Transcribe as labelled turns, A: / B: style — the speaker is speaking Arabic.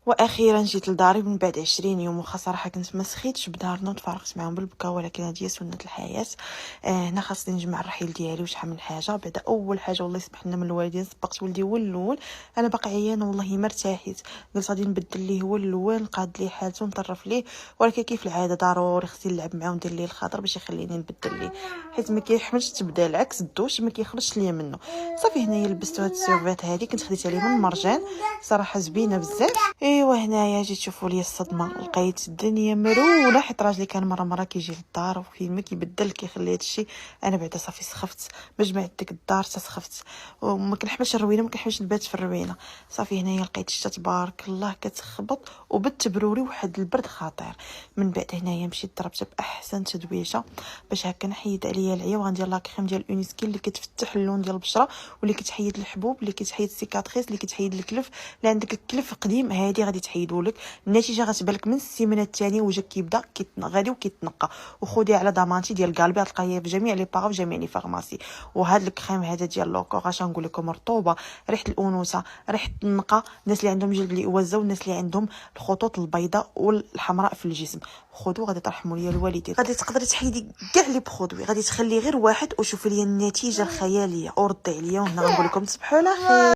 A: واخيرا جيت لداري من بعد 20 يوم. وخا صراحه كنت ما سخيتش بدارنا وتفارقت معاهم بالبكا، ولكن هذه هي سنه الحياه. هنا خاصني نجمع الرحيل ديالي وشحال من حاجه. بعد اول حاجه والله يسمح لنا من الوالدين، سبقت ولدي هو الاول. انا باقي عيانه والله ما ارتاحيت، قلت غادي نبدل ليه هو الاول، نقاد ليه حالته نطرف ليه، ولكن كيف العاده ضروري خصني نلعب معاه وندير ليه الخاطر باش يخليني نبدل ليه، حيت ما كيحملش تبدل، عكس الدوش ما كيخرجش ليا منه. صافي هنايا لبستو هاد السيرفيت هادي، كنت خديت عليه من مرجان صراحه زوينه بزاف. ايوا هنايا جيت تشوفوا لي الصدمه، لقيت الدنيا مرونه، حيت راجلي كان مره كيجي للدار وفين ما كيبدل كيخلي هذا الشيء. انا بعدا صافي سخفت بجمع ديك الدار حتى سخفت، وما كنحملش الروينه، ما كنحملش نبات في الروينه. صافي هنايا لقيت الشتا تبارك الله كتخبط وبالتبروري واحد البرد خطير. من بعد هنايا مشيت ضربت باحسن تدويشه باش هكا نحيد عليا العيا، وغندير لا كريم ديال اونيسكين اللي كتفتح اللون ديال البشره، واللي كتحيد الحبوب، اللي كتحيد السيكاتريس، اللي كتحيد الكلف. اللي عندك الكلف قديم هادي غادي تحيدو لك. النتيجه غتبان لك من السيمانه الثانيه، وجهك كيبدا غادي وكيتنقى. وخذي على ضمانتي ديال قلبي، غتلقايه في جميع لي باغ، في جميع لي فارماسي. وهذا الكريم هذا ديال لوكو اش نقول لكم، رطوبه، ريحه الانوثه، ريحه النقا، الناس اللي عندهم جلد اللي وزه، والناس اللي عندهم الخطوط البيضاء والحمراء في الجسم. خذوا غادي ترحموا لي الوالدين. غادي تقدري تحيدي كاع لي برودوي، غادي تخلي غير واحد وشوفي لي النتيجه الخياليه وردي عليا. وهنا غنقول لكم تصبحوا على خير.